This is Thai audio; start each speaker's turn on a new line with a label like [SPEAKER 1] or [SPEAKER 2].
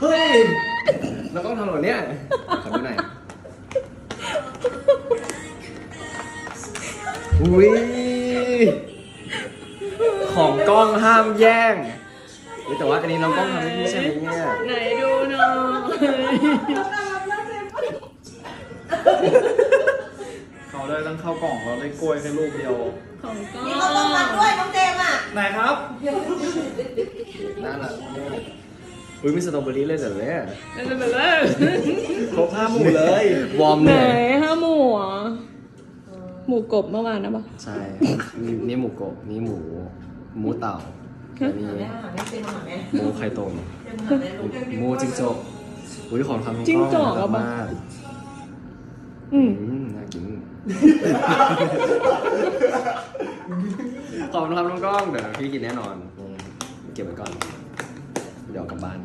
[SPEAKER 1] เฮ้ยเราต้องทำหรอเนี่ยขอดูหน่อยอุ้ยของกล้องห้ามแย่งแต่ว่าอันนี้น้องกล้องทำไม่ใช่ไหมเนี่ย
[SPEAKER 2] ไหนดูหน่อย
[SPEAKER 3] เขาได้ตั้งเข้ากล่องเราได้กล้วยแค่ลูกเดียว
[SPEAKER 2] ของก้อ
[SPEAKER 4] มีข้าวต้มมัดด้วยน้องเจมอ่ะ
[SPEAKER 3] ไหนครับ
[SPEAKER 1] น่ารักมากอุ้ยมีสตรอเบอรี่เลยแต่เนี่ย
[SPEAKER 2] นั่นเป็นเลย
[SPEAKER 3] ครบ5 หมู่เลย
[SPEAKER 1] วอร์ม
[SPEAKER 2] ไหน
[SPEAKER 1] เลย
[SPEAKER 2] ห้าหมูอ่ะหมูกบเมื่อวานนะปะ
[SPEAKER 1] ใช่นี่หมูกบนี่หมูเต่าอันนี้
[SPEAKER 4] แม่หาแม่เจมมาหาแม่
[SPEAKER 1] หมูไข่ต้ม
[SPEAKER 4] เจมมาหาแม่ลูก
[SPEAKER 1] หมูจิ้งจกอุ้ยของทำน้อง
[SPEAKER 2] จิ้งจ
[SPEAKER 1] กล้
[SPEAKER 2] อ
[SPEAKER 1] อง
[SPEAKER 2] ก
[SPEAKER 1] น่ารั
[SPEAKER 2] อ่ะ
[SPEAKER 1] ก
[SPEAKER 2] ปะ
[SPEAKER 1] มาก
[SPEAKER 2] อืม
[SPEAKER 1] น่ากินขอบคุณครับน้องกล้องเดี๋ยวพี่กินแน่นอนเก็บไว้ก่อนเดี๋ยวกลับบ้าน